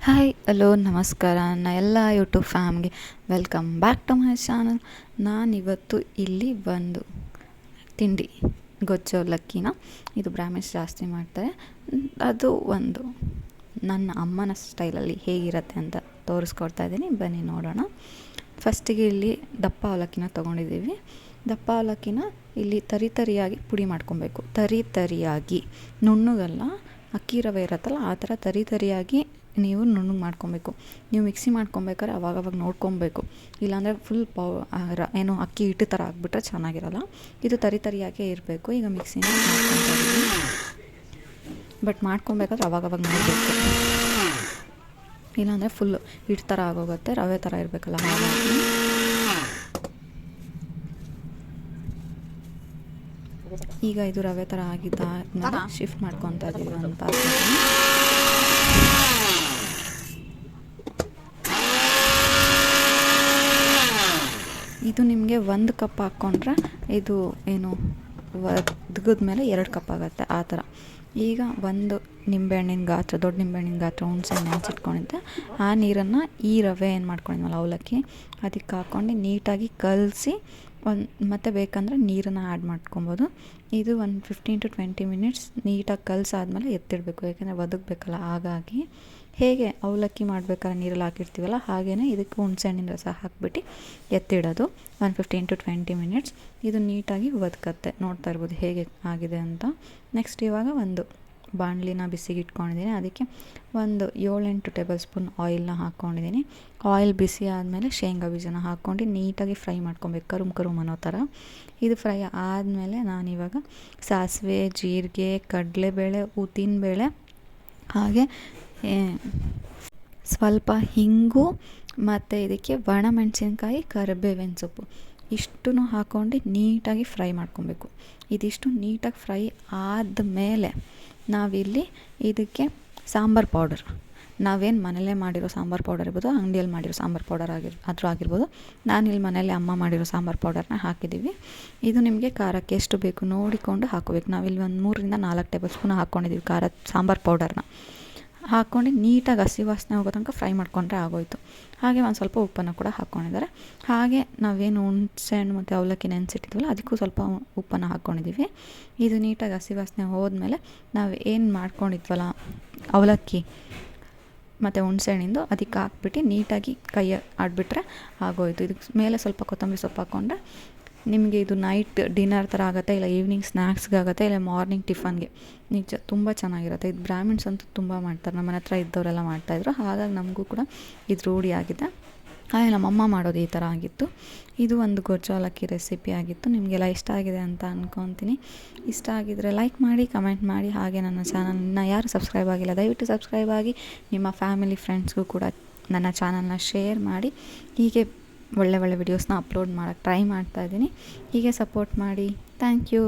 Hi hello ನಮಸ್ಕಾರ ನನ್ನ ಎಲ್ಲ ಯೂಟ್ಯೂಬ್ ಫ್ಯಾಮ್ಗೆ welcome back to my channel. ನಾನಿವತ್ತು ಇಲ್ಲಿ ಒಂದು ತಿಂಡಿ ಗೊಜ್ಜು ಅವಲಕ್ಕಿನ ಇದು ಬ್ರಾಹ್ಮಿನ್ಸ್ ಜಾಸ್ತಿ ಮಾಡ್ತಾರೆ. ಅದು ಒಂದು ನನ್ನ ಅಮ್ಮನ ಸ್ಟೈಲಲ್ಲಿ ಹೇಗಿರುತ್ತೆ ಅಂತ ತೋರಿಸ್ಕೊಡ್ತಾ ಇದ್ದೀನಿ, ಬನ್ನಿ ನೋಡೋಣ. ಫಸ್ಟಿಗೆ ಇಲ್ಲಿ ದಪ್ಪ ಅವಲಕ್ಕಿನ ತೊಗೊಂಡಿದ್ದೀವಿ. ದಪ್ಪ ಅವಲಕ್ಕಿನ ಇಲ್ಲಿ ತರಿಯಾಗಿ ಪುಡಿ ಮಾಡ್ಕೊಬೇಕು. ತರಿಯಾಗಿ, ನುಣ್ಣಗಲ್ಲ. ಅಕ್ಕಿ ರವೆ ಇರುತ್ತಲ್ಲ ಆ ಥರ ತರಿಯಾಗಿ ನೀವು ನುಣ್ಣಗೆ ಮಾಡ್ಕೊಬೇಕು. ನೀವು ಮಿಕ್ಸಿ ಮಾಡ್ಕೊಬೇಕಾದ್ರೆ ಅವಾಗವಾಗ ನೋಡ್ಕೊಬೇಕು, ಇಲ್ಲಾಂದರೆ ಫುಲ್ ಏನು ಅಕ್ಕಿ ಹಿಟ್ಟು ಥರ ಆಗಿಬಿಟ್ರೆ ಚೆನ್ನಾಗಿರಲ್ಲ. ಇದು ತರಿಯಾಗೇ ಇರಬೇಕು. ಈಗ ಮಿಕ್ಸಿನ ಮಾಡ್ಕೊತಾ ಇದ್ದೀವಿ, ಬಟ್ ಮಾಡ್ಕೊಬೇಕಾದ್ರೆ ಅವಾಗವಾಗ ನೋಡಬೇಕು, ಇಲ್ಲಾಂದರೆ ಫುಲ್ ಹಿಟ್ಟು ಥರ ಆಗೋಗುತ್ತೆ, ರವೆ ಥರ ಇರಬೇಕಲ್ಲ. ಹಾಗಾಗಿ ಈಗ ಇದು ರವೆ ಥರ ಆಗಿದ್ದಾದ್ಮೇಲೆ ಶಿಫ್ಟ್ ಮಾಡ್ಕೊತಾ ಇದ್ದೀವಿ ಒಂದು ಪಾತ್ರೆಗೆ. ಇದು ನಿಮಗೆ 1 ಕಪ್ ಹಾಕ್ಕೊಂಡ್ರೆ ಇದು ಏನು ಮೇಲೆ 2 ಕಪ್ ಆಗುತ್ತೆ ಆ ಥರ. ಈಗ ಒಂದು ನಿಂಬೆಹಣ್ಣಿನ ಗಾತ್ರ, ದೊಡ್ಡ ನಿಂಬೆಹಣ್ಣಿನ ಗಾತ್ರ ಹುಣಸೆ ನೆನೆಸಿಟ್ಕೊಂಡಿದ್ದೆ. ಆ ನೀರನ್ನು ಈ ರವೆ ಏನು ಮಾಡ್ಕೊಂಡಿದ್ವಲ್ಲ ಅವಲಕ್ಕಿ ಅದಕ್ಕೆ ಹಾಕ್ಕೊಂಡು ನೀಟಾಗಿ ಕಲಸಿ ಮತ್ತು ಬೇಕಂದರೆ ನೀರನ್ನು ಆ್ಯಡ್ ಮಾಡ್ಕೊಬೋದು. ಇದು ಒಂದು 15 to 20 ಮಿನಿಟ್ಸ್ ನೀಟಾಗಿ ಕಲಸಾದ್ಮೇಲೆ ಎತ್ತಿಡಬೇಕು, ಯಾಕೆಂದರೆ ಒದಗಬೇಕಲ್ಲ. ಹಾಗಾಗಿ ಹೇಗೆ ಅವಲಕ್ಕಿ ಮಾಡ್ಬೇಕಾದ್ರೆ ನೀರಲ್ಲಿ ಹಾಕಿರ್ತೀವಲ್ಲ ಹಾಗೆಯೇ ಇದಕ್ಕೆ ಹುಣಸೆಹಣ್ಣಿನ ರಸ ಹಾಕಿಬಿಟ್ಟು ಎತ್ತಿಡೋದು ಒಂದು 15 to 20 ಮಿನಿಟ್ಸ್. ಇದು ನೀಟಾಗಿ ಒದಕತ್ತೆ, ನೋಡ್ತಾ ಇರ್ಬೋದು ಹೇಗೆ ಆಗಿದೆ ಅಂತ. ನೆಕ್ಸ್ಟ್ ಇವಾಗ ಒಂದು ಬಾಣಲಿನ ಬಿಸಿಗೆ ಇಟ್ಕೊಂಡಿದ್ದೀನಿ. ಅದಕ್ಕೆ ಒಂದು 7-8 ಟೇಬಲ್ ಸ್ಪೂನ್ ಆಯಿಲ್ನ ಹಾಕ್ಕೊಂಡಿದ್ದೀನಿ. ಆಯಿಲ್ ಬಿಸಿ ಆದಮೇಲೆ ಶೇಂಗಾ ಬೀಜನ ಹಾಕ್ಕೊಂಡು ನೀಟಾಗಿ ಫ್ರೈ ಮಾಡ್ಕೊಬೇಕು, ಕರುಮ್ ಅನ್ನೋ ಥರ. ಇದು ಫ್ರೈ ಆದಮೇಲೆ ನಾನಿವಾಗ ಸಾಸಿವೆ, ಜೀರಿಗೆ, ಕಡಲೆಬೇಳೆ, ಉದ್ದಿನಬೇಳೆ, ಹಾಗೆ ಸ್ವಲ್ಪ ಹಿಂಗು ಮತ್ತು ಇದಕ್ಕೆ ಒಣಮೆಣಸಿನ್ಕಾಯಿ, ಕರಿಬೇವಿನ ಸೊಪ್ಪು ಇಷ್ಟನ್ನು ಹಾಕ್ಕೊಂಡು ನೀಟಾಗಿ ಫ್ರೈ ಮಾಡ್ಕೊಬೇಕು. ಇದಿಷ್ಟು ನೀಟಾಗಿ ಫ್ರೈ ಆದಮೇಲೆ ನಾವಿಲ್ಲಿ ಇದಕ್ಕೆ ಸಾಂಬಾರು ಪೌಡರ್, ನಾವೇನು ಮನೇಲೇ ಮಾಡಿರೋ ಸಾಂಬಾರು ಪೌಡರ್ ಇರ್ಬೋದು, ಅಂಗಡಿಯಲ್ಲಿ ಮಾಡಿರೋ ಸಾಂಬಾರು ಪೌಡರ್ ಆಗಿರ್ಬೋದು. ನಾನಿಲ್ಲಿ ಮನೇಲಿ ಅಮ್ಮ ಮಾಡಿರೋ ಸಾಂಬಾರು ಪೌಡರ್ನ ಹಾಕಿದ್ದೀವಿ. ಇದು ನಿಮಗೆ ಖಾರಕ್ಕೆ ಎಷ್ಟು ಬೇಕು ನೋಡಿಕೊಂಡು ಹಾಕೋಬೇಕು. ನಾವಿಲ್ಲಿ ಒಂದು 3-4 ಟೇಬಲ್ ಸ್ಪೂನ್ ಹಾಕ್ಕೊಂಡಿದ್ದೀವಿ ಖಾರ ಸಾಂಬಾರು ಪೌಡರ್ನ. ಹಾಕ್ಕೊಂಡು ನೀಟಾಗಿ ಹಸಿ ವಾಸನೆ ಹೋಗೋ ತನಕ ಫ್ರೈ ಮಾಡ್ಕೊಂಡ್ರೆ ಆಗೋಯಿತು. ಹಾಗೆ ಒಂದು ಸ್ವಲ್ಪ ಉಪ್ಪನ್ನು ಕೂಡ ಹಾಕ್ಕೊಂಡಿದ್ದಾರೆ. ಹಾಗೆ ನಾವೇನು ಹುಣಸೆಹಣ್ಣು ಮತ್ತು ಅವಲಕ್ಕಿ ನೆನೆಸಿಟ್ಟಿದ್ವಲ್ಲ ಅದಕ್ಕೂ ಸ್ವಲ್ಪ ಉಪ್ಪನ್ನು ಹಾಕ್ಕೊಂಡಿದ್ದೀವಿ. ಇದು ನೀಟಾಗಿ ಹಸಿ ವಾಸನೆ ಹೋದ್ಮೇಲೆ ನಾವು ಏನು ಮಾಡ್ಕೊಂಡಿದ್ವಲ್ಲ ಅವಲಕ್ಕಿ ಮತ್ತು ಹುಣಸೆಹಣ್ಣಿಂದು ಅದಕ್ಕೆ ಹಾಕ್ಬಿಟ್ಟು ನೀಟಾಗಿ ಕೈ ಆಡಿಬಿಟ್ರೆ ಆಗೋಯಿತು. ಇದಕ್ಕೆ ಮೇಲೆ ಸ್ವಲ್ಪ ಕೊತ್ತಂಬರಿ ಸೊಪ್ಪು ಹಾಕ್ಕೊಂಡ್ರೆ ನಿಮಗೆ ಇದು ನೈಟ್ ಡಿನ್ನರ್ ಥರ ಆಗುತ್ತೆ, ಇಲ್ಲ ಈವ್ನಿಂಗ್ ಸ್ನ್ಯಾಕ್ಸ್ಗಾಗುತ್ತೆ, ಇಲ್ಲ ಮಾರ್ನಿಂಗ್ ಟಿಫನ್ಗೆ. ನಿಜ ತುಂಬ ಚೆನ್ನಾಗಿರುತ್ತೆ. ಇದು ಬ್ರಾಹ್ಮಿನ್ಸ್ ಅಂತೂ ತುಂಬ ಮಾಡ್ತಾರೆ, ನಮ್ಮ ಮನೆ ಹತ್ರ ಇದ್ದವರೆಲ್ಲ ಮಾಡ್ತಾಯಿದ್ರು. ಹಾಗಾಗಿ ನಮಗೂ ಕೂಡ ಇದು ರೂಢಿ ಆಗಿದೆ. ಹಾಗೆ ನಮ್ಮಮ್ಮ ಮಾಡೋದು ಈ ಥರ ಆಗಿತ್ತು. ಇದು ಒಂದು ಗೊಜ್ಜು ಅವಲಕ್ಕಿ ರೆಸಿಪಿ ಆಗಿತ್ತು. ನಿಮಗೆಲ್ಲ ಇಷ್ಟ ಆಗಿದೆ ಅಂತ ಅಂದ್ಕೊತೀನಿ. ಇಷ್ಟ ಆಗಿದ್ದರೆ ಲೈಕ್ ಮಾಡಿ, ಕಮೆಂಟ್ ಮಾಡಿ. ಹಾಗೆ ನನ್ನ ಚಾನಲ್ನ ಯಾರು ಸಬ್ಸ್ಕ್ರೈಬ್ ಆಗಿಲ್ಲ ದಯವಿಟ್ಟು ಸಬ್ಸ್ಕ್ರೈಬ್ ಆಗಿ. ನಿಮ್ಮ ಫ್ಯಾಮಿಲಿ ಫ್ರೆಂಡ್ಸ್ಗೂ ಕೂಡ ನನ್ನ ಚಾನಲ್ನ ಶೇರ್ ಮಾಡಿ. ಹೀಗೆ ಒಳ್ಳೆ ವಿಡಿಯೋಸ್ನ ಅಪ್ಲೋಡ್ ಮಾಡೋಕ್ಕೆ ಟ್ರೈ ಮಾಡ್ತಾಯಿದ್ದೀನಿ. ಹೀಗೆ ಸಪೋರ್ಟ್ ಮಾಡಿ. Thank you.